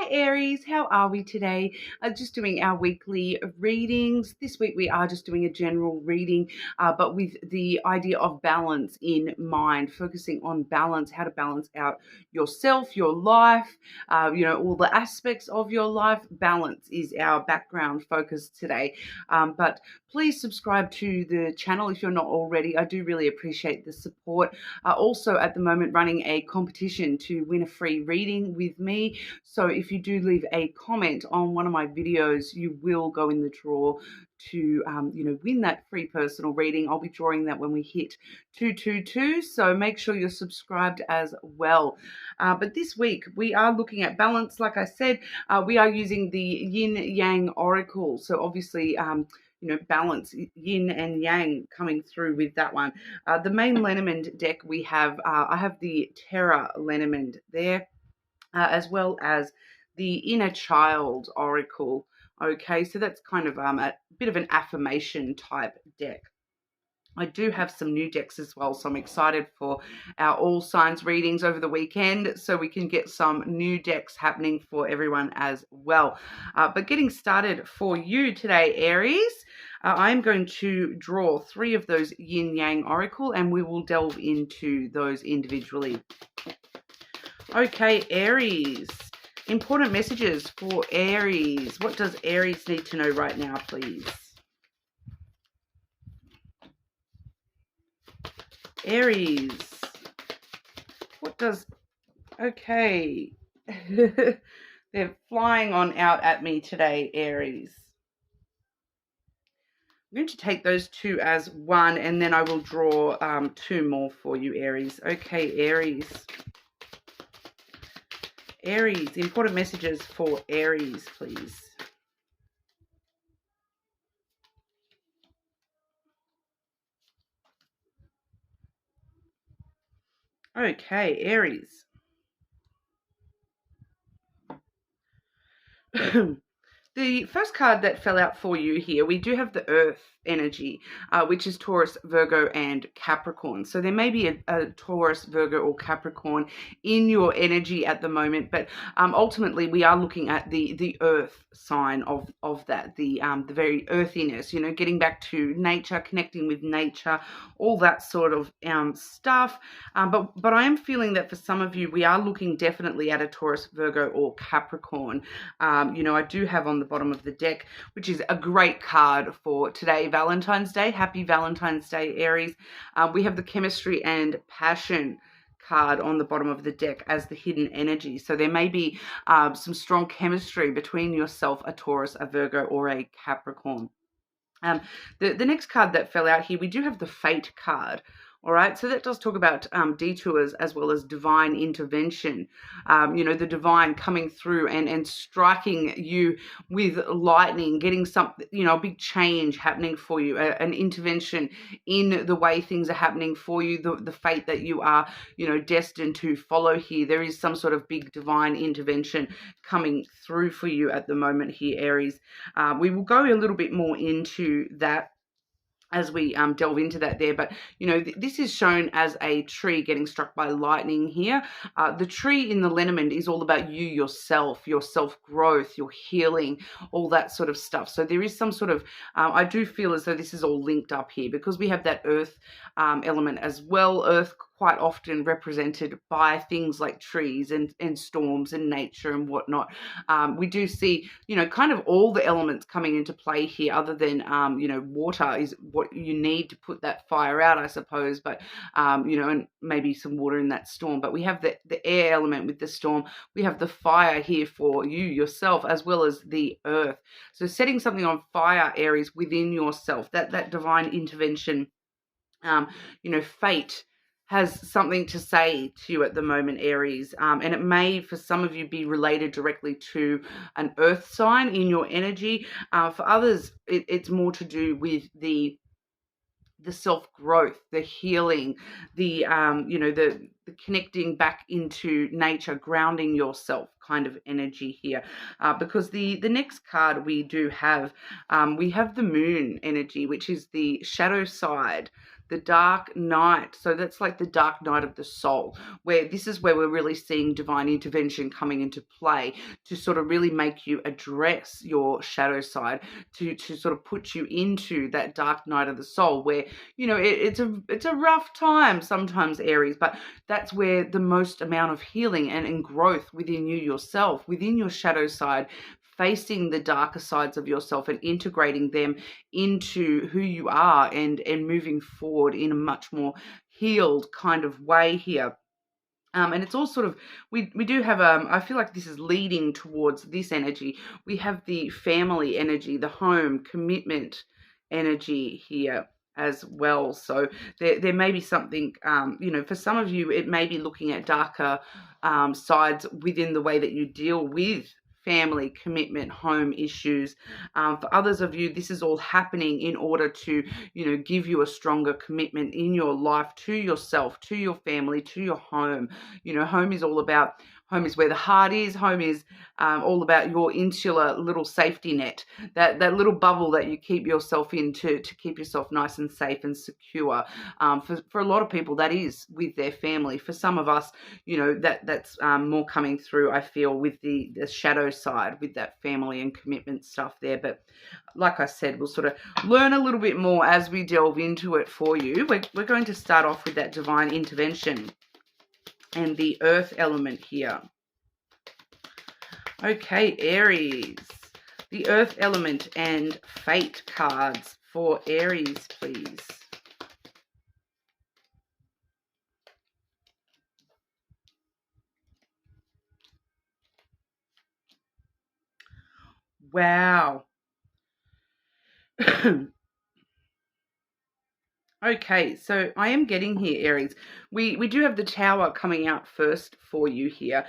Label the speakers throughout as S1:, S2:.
S1: Hi Aries, how are we today? Just doing our weekly readings. This week we are just doing a general reading, but with the idea of balance in mind, focusing on balance, how to balance out yourself, your life, all the aspects of your life. Balance is our background focus today. But please subscribe to the channel if you're not already. I do really appreciate the support. Also at the moment running a competition to win a free reading with me. So if you do leave a comment on one of my videos, you will go in the draw to, win that free personal reading. I'll be drawing that when we hit 222. So make sure you're subscribed as well. But this week we are looking at balance. Like I said, we are using the Yin Yang Oracle. So obviously, balance, yin and yang coming through with that one. The main Lenormand deck we have, I have the Terra Lenormand there, as well as the Inner Child Oracle. Okay, so that's kind of a bit of an affirmation type deck. I do have some new decks as well, so I'm excited for our all signs readings over the weekend so we can get some new decks happening for everyone as well. But getting started for you today, Aries, I'm going to draw 3 of those Yin Yang Oracle and we will delve into those individually. Okay, Aries. Important messages for Aries. What does Aries need to know right now, please? Aries. What does... Okay. They're flying on out at me today, Aries. I'm going to take those 2 as one, and then I will draw 2 more for you, Aries. Okay, Aries. Aries, important messages for Aries, please. Okay, Aries. The first card that fell out for you here, we do have the Earth energy, which is Taurus, Virgo, and Capricorn. So there may be a Taurus, Virgo, or Capricorn in your energy at the moment, but ultimately we are looking at the Earth sign of that, the very earthiness, getting back to nature, connecting with nature, all that sort of stuff. But I am feeling that for some of you, we are looking definitely at a Taurus, Virgo, or Capricorn. I do have on the bottom of the deck, which is a great card for today, Valentine's Day. Happy Valentine's Day, Aries. We have the chemistry and passion card on the bottom of the deck as the hidden energy. So there may be some strong chemistry between yourself, a Taurus, a Virgo, or a Capricorn. The next card that fell out here, we do have the Fate card. All right, so that does talk about detours as well as divine intervention, the divine coming through and striking you with lightning, getting something, a big change happening for you, an intervention in the way things are happening for you, the fate that you are, destined to follow here. There is some sort of big divine intervention coming through for you at the moment here, Aries. We will go a little bit more into that as we delve into that there. But, this is shown as a tree getting struck by lightning here. The tree in the Lenormand is all about you, yourself, your self-growth, your healing, all that sort of stuff. So there is some sort of, I do feel as though this is all linked up here because we have that earth element as well. Earth quite often represented by things like trees and storms and nature and whatnot. We do see, kind of all the elements coming into play here other than, water is what you need to put that fire out, I suppose, but, and maybe some water in that storm. But we have the air element with the storm. We have the fire here for you, yourself, as well as the earth. So setting something on fire, Aries, within yourself, that divine intervention, fate has something to say to you at the moment, Aries. And it may, for some of you, be related directly to an earth sign in your energy. For others, it's more to do with the self-growth, the healing, the connecting back into nature, grounding yourself kind of energy here. Because the next card we do have, we have the moon energy, which is the shadow side, the dark night. So that's like the dark night of the soul, where this is where we're really seeing divine intervention coming into play to sort of really make you address your shadow side, to sort of put you into that dark night of the soul, where it's a rough time sometimes, Aries, but that's where the most amount of healing and growth within you yourself, within your shadow side, facing the darker sides of yourself and integrating them into who you are, and moving forward in a much more healed kind of way here. And it's all sort of, we do have, I feel like this is leading towards this energy. We have the family energy, the home, commitment energy here as well. So there may be something, for some of you, it may be looking at darker sides within the way that you deal with family, commitment, home issues. For others of you, this is all happening in order to, give you a stronger commitment in your life to yourself, to your family, to your home. Home is all about, home is where the heart is. Home is all about your insular little safety net, that little bubble that you keep yourself in to keep yourself nice and safe and secure. For a lot of people, that is with their family. For some of us, that's more coming through, I feel, with the shadow side, with that family and commitment stuff there. But like I said, we'll sort of learn a little bit more as we delve into it for you. We're going to start off with that divine intervention and the earth element here. Okay, Aries, the earth element and fate cards for Aries, please. Wow. Okay, so I am getting here, Aries. We do have the Tower coming out first for you here.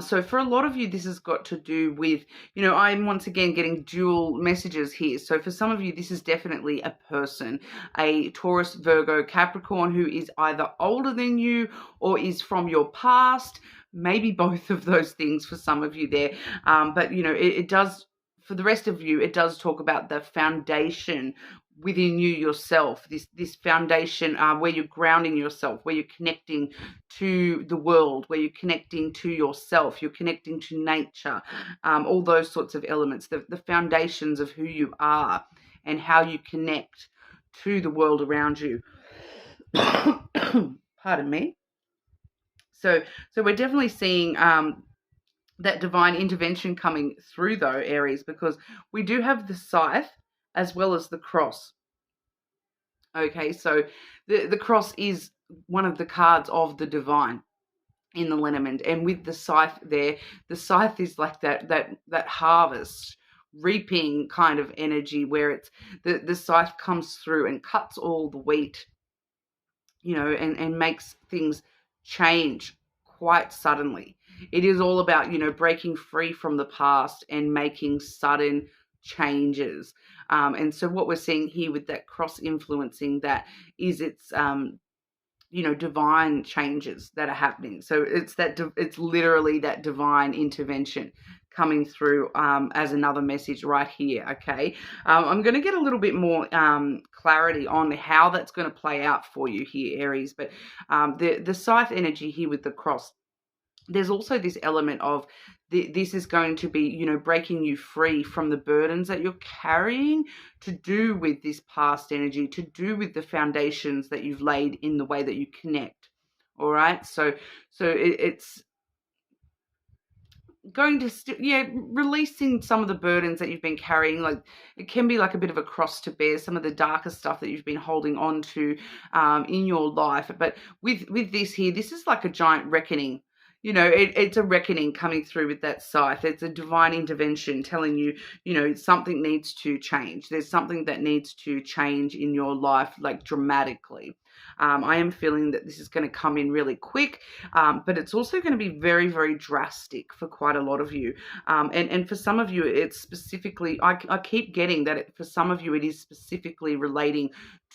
S1: So for a lot of you, this has got to do with, I'm once again getting dual messages here. So for some of you, this is definitely a person, a Taurus, Virgo, Capricorn, who is either older than you or is from your past. Maybe both of those things for some of you there. But, it does, for the rest of you, it does talk about the foundation within you yourself, this foundation where you're grounding yourself, where you're connecting to the world, where you're connecting to yourself, you're connecting to nature, all those sorts of elements, the foundations of who you are and how you connect to the world around you. Pardon me. So we're definitely seeing that divine intervention coming through, though, Aries, because we do have the scythe as well as the cross. Okay, so the cross is one of the cards of the divine in the lenormand, and with the scythe there, the scythe is like that harvest, reaping kind of energy, where it's the scythe comes through and cuts all the wheat, and makes things change quite suddenly. It is all about, breaking free from the past and making sudden changes. And so what we're seeing here with that cross influencing that is it's, divine changes that are happening. So it's literally that divine intervention coming through as another message right here. Okay, I'm going to get a little bit more clarity on how that's going to play out for you here, Aries. But the scythe energy here with the cross, there's also this element of this is going to be, breaking you free from the burdens that you're carrying, to do with this past energy, to do with the foundations that you've laid in the way that you connect. All right, so it's going to releasing some of the burdens that you've been carrying. Like, it can be like a bit of a cross to bear, some of the darker stuff that you've been holding on to in your life. But with this here, this is like a giant reckoning. It's a reckoning coming through with that scythe. It's a divine intervention telling you, something needs to change. There's something that needs to change in your life, like dramatically. I am feeling that this is going to come in really quick, but it's also going to be very, very drastic for quite a lot of you. And for some of you, it's specifically, I keep getting that for some of you, it is specifically relating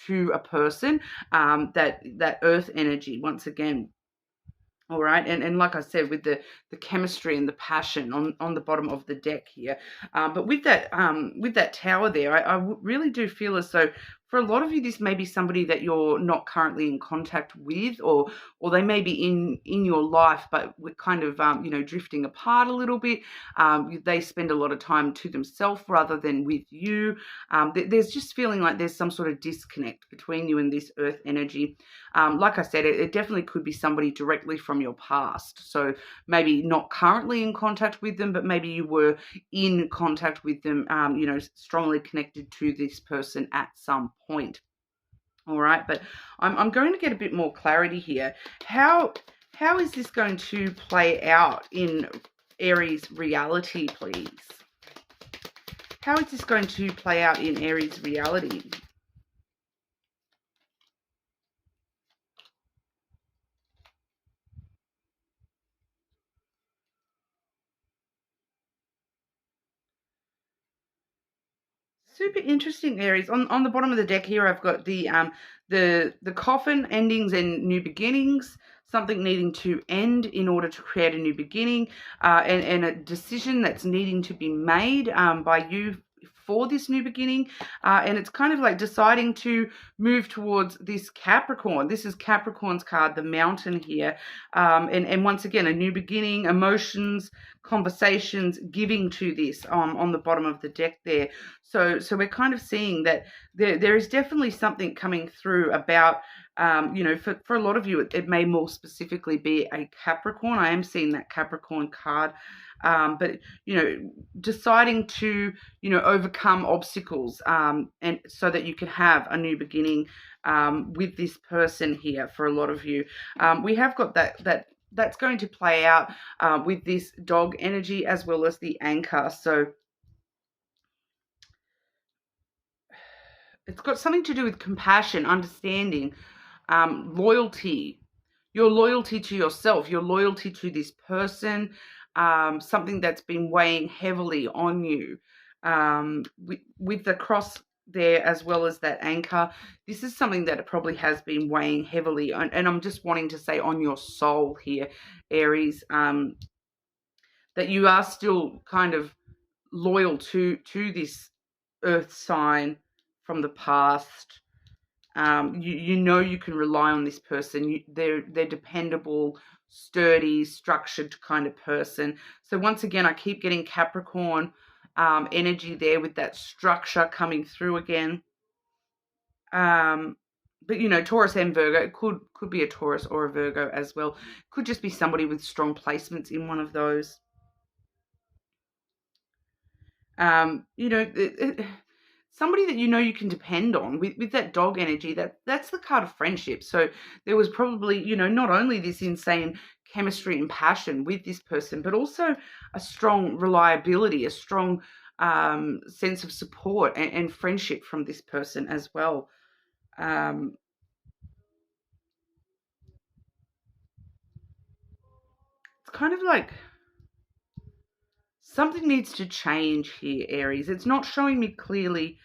S1: to a person, that earth energy, once again. All right, and like I said, with the chemistry and the passion on the bottom of the deck here. But with that tower there, I really do feel as though for a lot of you, this may be somebody that you're not currently in contact with, or they may be in your life, but we're kind of drifting apart a little bit. They spend a lot of time to themselves rather than with you. There's just feeling like there's some sort of disconnect between you and this earth energy. Like I said, it definitely could be somebody directly from your past. So maybe not currently in contact with them, but maybe you were in contact with them, strongly connected to this person at some point. All right, but I'm going to get a bit more clarity here. How is this going to play out in Aries reality, please? How is this going to play out in Aries reality? Super interesting, Aries. On the bottom of the deck here, I've got the coffin, endings and new beginnings, something needing to end in order to create a new beginning, and a decision that's needing to be made by you for this new beginning. And it's kind of like deciding to move towards this Capricorn. This is Capricorn's card, the Mountain here. And once again, a new beginning, emotions, conversations, giving to this on the bottom of the deck there. So we're kind of seeing that there is definitely something coming through about, for a lot of you, it may more specifically be a Capricorn. I am seeing that Capricorn card. But, deciding to, overcome obstacles and so that you can have a new beginning with this person here for a lot of you. We have got that's going to play out with this dog energy as well as the anchor. So it's got something to do with compassion, understanding, loyalty, your loyalty to yourself, your loyalty to this person, something that's been weighing heavily on you. With the cross there as well as that anchor, this is something that probably has been weighing heavily, and I'm just wanting to say on your soul here, Aries, that you are still kind of loyal to this earth sign from the past. You can rely on this person. They're dependable, sturdy, structured kind of person. So once again, I keep getting Capricorn energy there with that structure coming through again. But Taurus and Virgo, it could be a Taurus or a Virgo as well. Could just be somebody with strong placements in one of those. Somebody that you can depend on with that dog energy. That's the card of friendship. So there was probably, not only this insane chemistry and passion with this person, but also a strong reliability, a strong sense of support and friendship from this person as well. It's kind of like something needs to change here, Aries. It's not showing me clearly.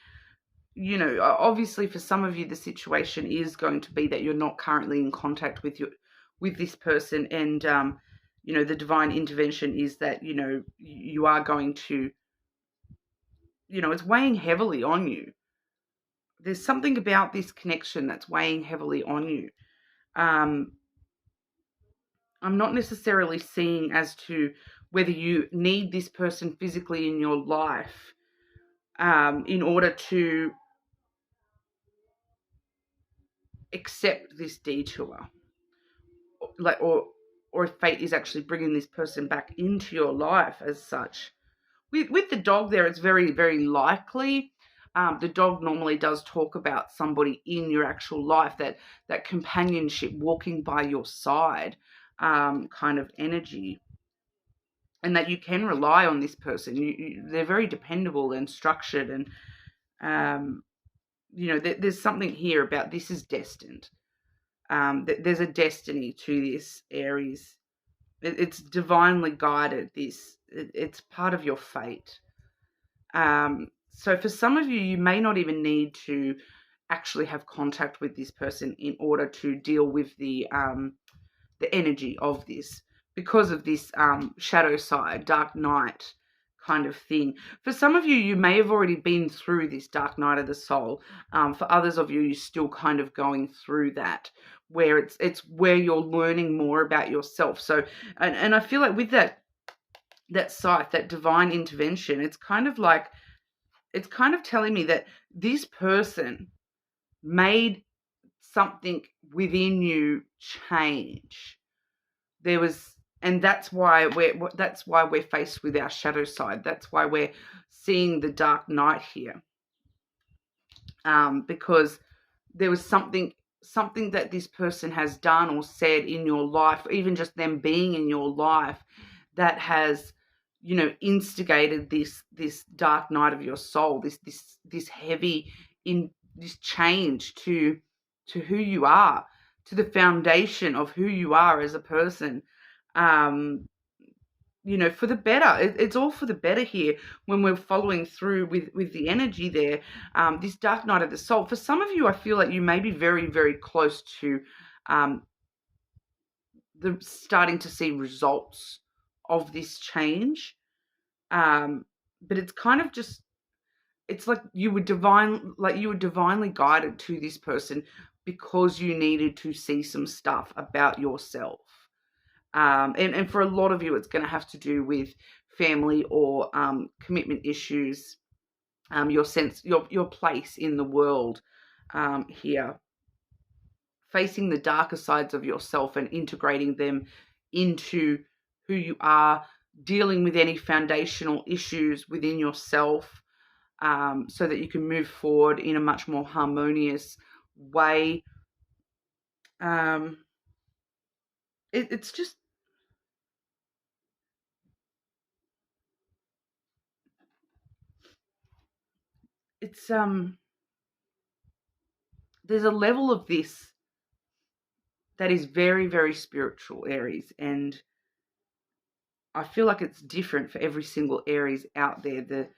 S1: Obviously for some of you, the situation is going to be that you're not currently in contact with this person, and the divine intervention is that you are going to, it's weighing heavily on you. There's something about this connection that's weighing heavily on you. I'm not necessarily seeing as to whether you need this person physically in your life in order to accept this detour, or if fate is actually bringing this person back into your life as such. With the dog there, it's very, very likely. The dog normally does talk about somebody in your actual life, that companionship, walking by your side kind of energy, and that you can rely on this person. They're very dependable and structured, and there's something here about this is destined. There's a destiny to this, Aries. It's divinely guided. It's part of your fate. So for some of you, you may not even need to actually have contact with this person in order to deal with the energy of this. because of this shadow side, dark night kind of thing. For some of you, you may have already been through this dark night of the soul. For others of you, you're still kind of going through that, where it's where you're learning more about yourself. So, and I feel like with that sight, that divine intervention, it's kind of telling me that this person made something within you change. And that's why we're faced with our shadow side. That's why we're seeing the dark night here, because there was something that this person has done or said in your life, even just them being in your life, that has, instigated this dark night of your soul, this heavy this change to who you are, to the foundation of who you are as a person. For the better. It's all for the better here when we're following through with the energy there. This dark night of the soul. For some of you, I feel like you may be very, very close to the starting to see results of this change. But it's kind of just, it's like you were divinely guided to this person because you needed to see some stuff about yourself. And for a lot of you, it's going to have to do with family or commitment issues, your place in the world here, facing the darker sides of yourself and integrating them into who you are, dealing with any foundational issues within yourself, so that you can move forward in a much more harmonious way. It's just, it's there's a level of this that is very, very spiritual, Aries, and I feel like it's different for every single Aries out there, the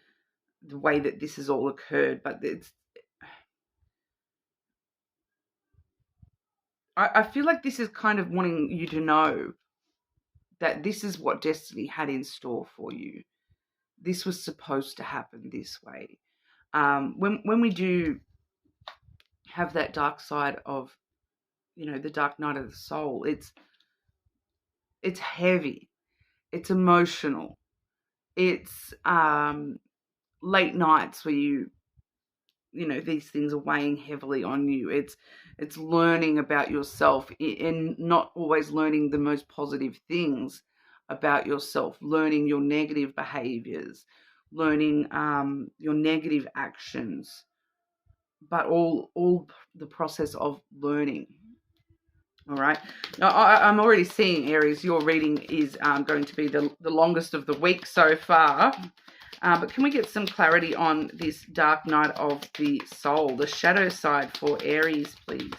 S1: way that this has all occurred. But I feel like this is kind of wanting you to know that this is what destiny had in store for you. This was supposed to happen this way. When we do have that dark side of, the dark night of the soul, it's heavy, it's emotional, it's late nights where these things are weighing heavily on you. It's learning about yourself and not always learning the most positive things about yourself, learning your negative behaviors, learning your negative actions, but all the process of learning. All right. Now, I'm already seeing, Aries, your reading is going to be the longest of the week so far. But can we get some clarity on this dark night of the soul, the shadow side for Aries, please?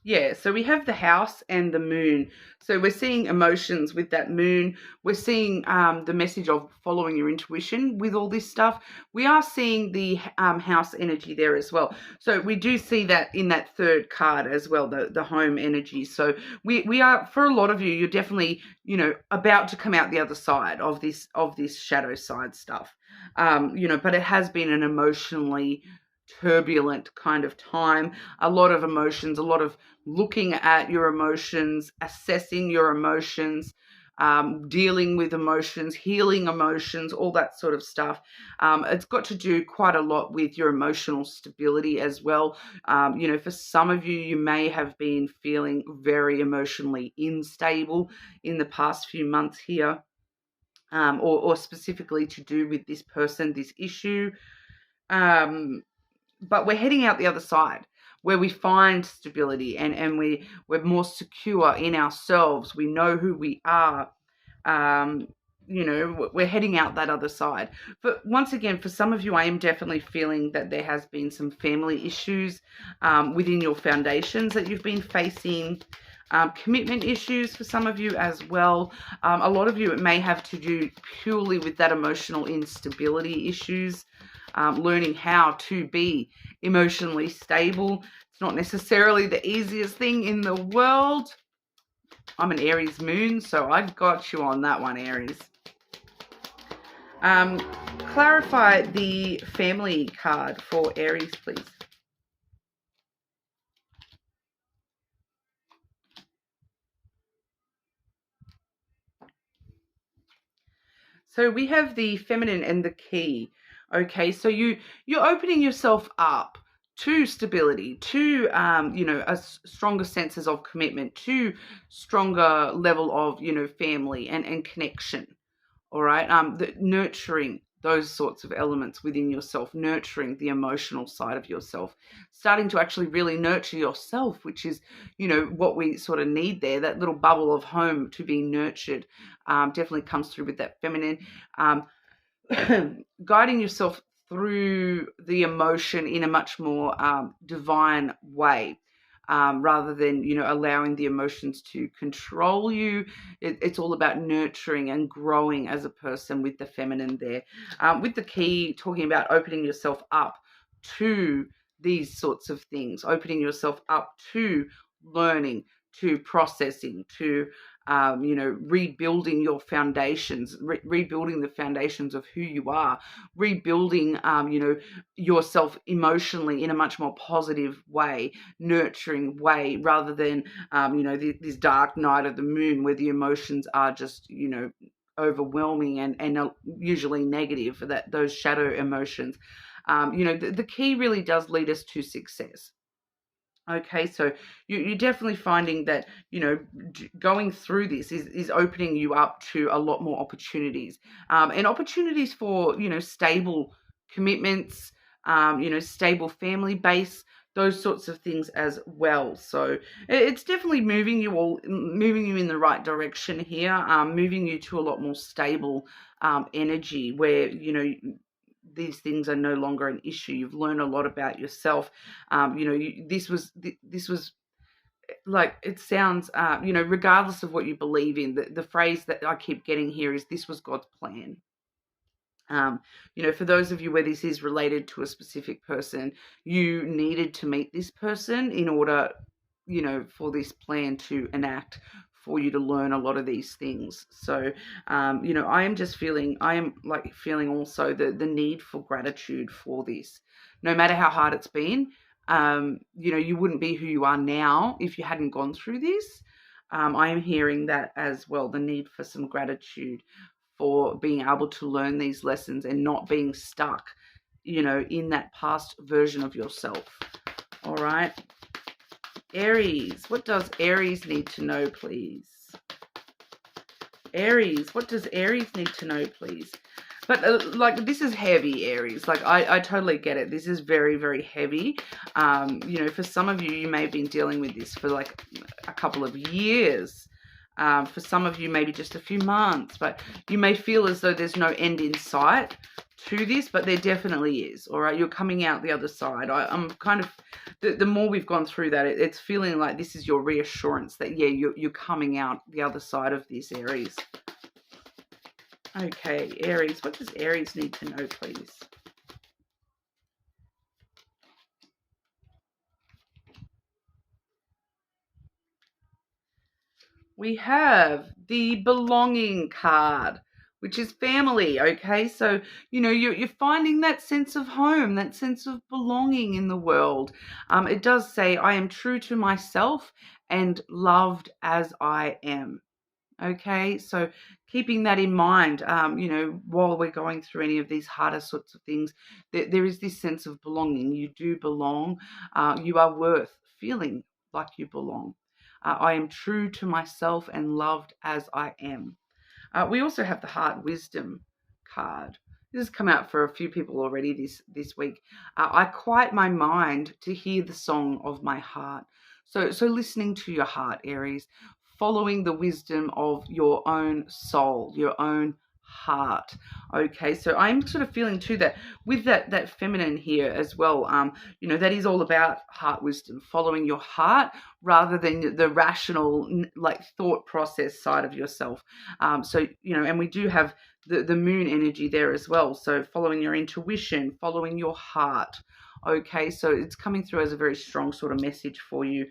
S1: Yeah, so we have the house and the moon. So we're seeing emotions with that moon. We're seeing the message of following your intuition with all this stuff. We are seeing the house energy there as well. So we do see that in that third card as well, the home energy. So we are, for a lot of you, you're definitely, about to come out the other side of this shadow side stuff. But it has been an emotionally turbulent kind of time, a lot of emotions, a lot of looking at your emotions, assessing your emotions, dealing with emotions, healing emotions, all that sort of stuff. It's got to do quite a lot with your emotional stability as well. For some of you, you may have been feeling very emotionally unstable in the past few months here, or specifically to do with this person, this issue. But we're heading out the other side where we find stability and we're more secure in ourselves. We know who we are. We're heading out that other side. But once again, for some of you, I am definitely feeling that there has been some family issues within your foundations that you've been facing. Commitment issues for some of you as well. A lot of you, it may have to do purely with that emotional instability issues. learning how to be emotionally stable. It's not necessarily the easiest thing in the world. I'm an Aries moon, so I got you on that one, Aries. Clarify the family card for Aries, please. So we have the feminine and the key. Okay, so you're opening yourself up to stability, to a stronger senses of commitment, to stronger level of family and connection. All right, nurturing those sorts of elements within yourself, nurturing the emotional side of yourself, starting to actually really nurture yourself, which is what we sort of need there. That little bubble of home to be nurtured definitely comes through with that feminine. Guiding yourself through the emotion in a much more divine way, rather than allowing the emotions to control you. It's all about nurturing and growing as a person with the feminine there. With the key, talking about opening yourself up to these sorts of things, opening yourself up to learning, to processing, to rebuilding your foundations, rebuilding the foundations of who you are, rebuilding, yourself emotionally in a much more positive way, nurturing way, rather than, this dark night of the moon where the emotions are just, overwhelming and usually negative, that those shadow emotions. The key really does lead us to success. Okay, so you're definitely finding that, going through this is opening you up to a lot more opportunities, and opportunities for, stable commitments, stable family base, those sorts of things as well. So it's definitely moving you in the right direction here, moving you to a lot more stable energy where, these things are no longer an issue. You've learned a lot about yourself. This was like, it sounds, regardless of what you believe in, the phrase that I keep getting here is, this was God's plan. For those of you where this is related to a specific person, you needed to meet this person in order, for this plan to enact, for you to learn a lot of these things. So, I am feeling also the need for gratitude for this. No matter how hard it's been, you wouldn't be who you are now if you hadn't gone through this. I am hearing that as well, the need for some gratitude for being able to learn these lessons and not being stuck, in that past version of yourself. All right. Aries, what does Aries need to know, please? Aries, what does Aries need to know, please? But this is heavy, Aries. I totally get it. This is very, very heavy. For some of you, you may have been dealing with this for like a couple of years. For some of you, maybe just a few months. But you may feel as though there's no end in sight to this, but there definitely is. All right, you're coming out the other side. I'm kind of, the more we've gone through that, it's feeling like this is your reassurance that, yeah, you're coming out the other side of this, Aries. Okay, Aries, what does Aries need to know, please? We have the belonging card, which is family. Okay, so you're finding that sense of home, that sense of belonging in the world. It does say, I am true to myself and loved as I am. Okay, so keeping that in mind, while we're going through any of these harder sorts of things, there is this sense of belonging. You do belong. You are worth feeling like you belong. I am true to myself and loved as I am. We also have the Heart Wisdom card. This has come out for a few people already this week. I quiet my mind to hear the song of my heart. So listening to your heart, Aries, following the wisdom of your own soul, your own heart. Okay, so I'm sort of feeling too that with that feminine here as well, that is all about heart wisdom, following your heart rather than the rational like thought process side of yourself. So and we do have the moon energy there as well. So following your intuition, following your heart. Okay, so it's coming through as a very strong sort of message for you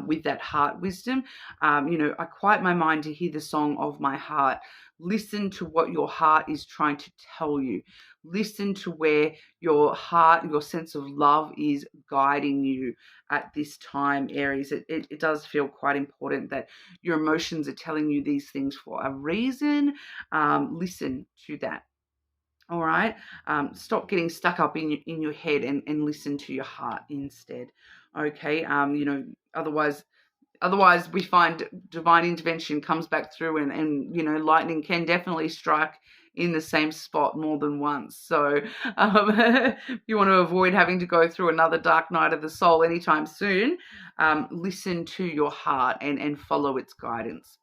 S1: with that heart wisdom. I quiet my mind to hear the song of my heart. Listen to what your heart is trying to tell you. Listen to where your heart, your sense of love is guiding you at this time, Aries. It does feel quite important that your emotions are telling you these things for a reason. Listen to that. All right. Stop getting stuck up in your head and listen to your heart instead. Okay. Otherwise we find divine intervention comes back through and lightning can definitely strike in the same spot more than once. So if you want to avoid having to go through another dark night of the soul anytime soon, listen to your heart and follow its guidance.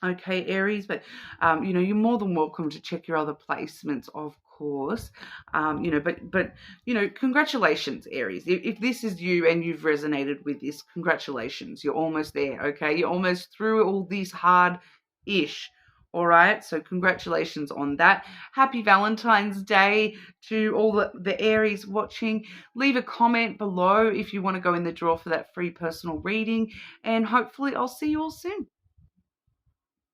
S1: Okay, Aries, but you're more than welcome to check your other placements, of course. But congratulations, Aries. If this is you and you've resonated with this, congratulations. You're almost there. Okay, you're almost through all these hard-ish. All right, so congratulations on that. Happy Valentine's Day to all the Aries watching. Leave a comment below if you want to go in the draw for that free personal reading, and hopefully I'll see you all soon.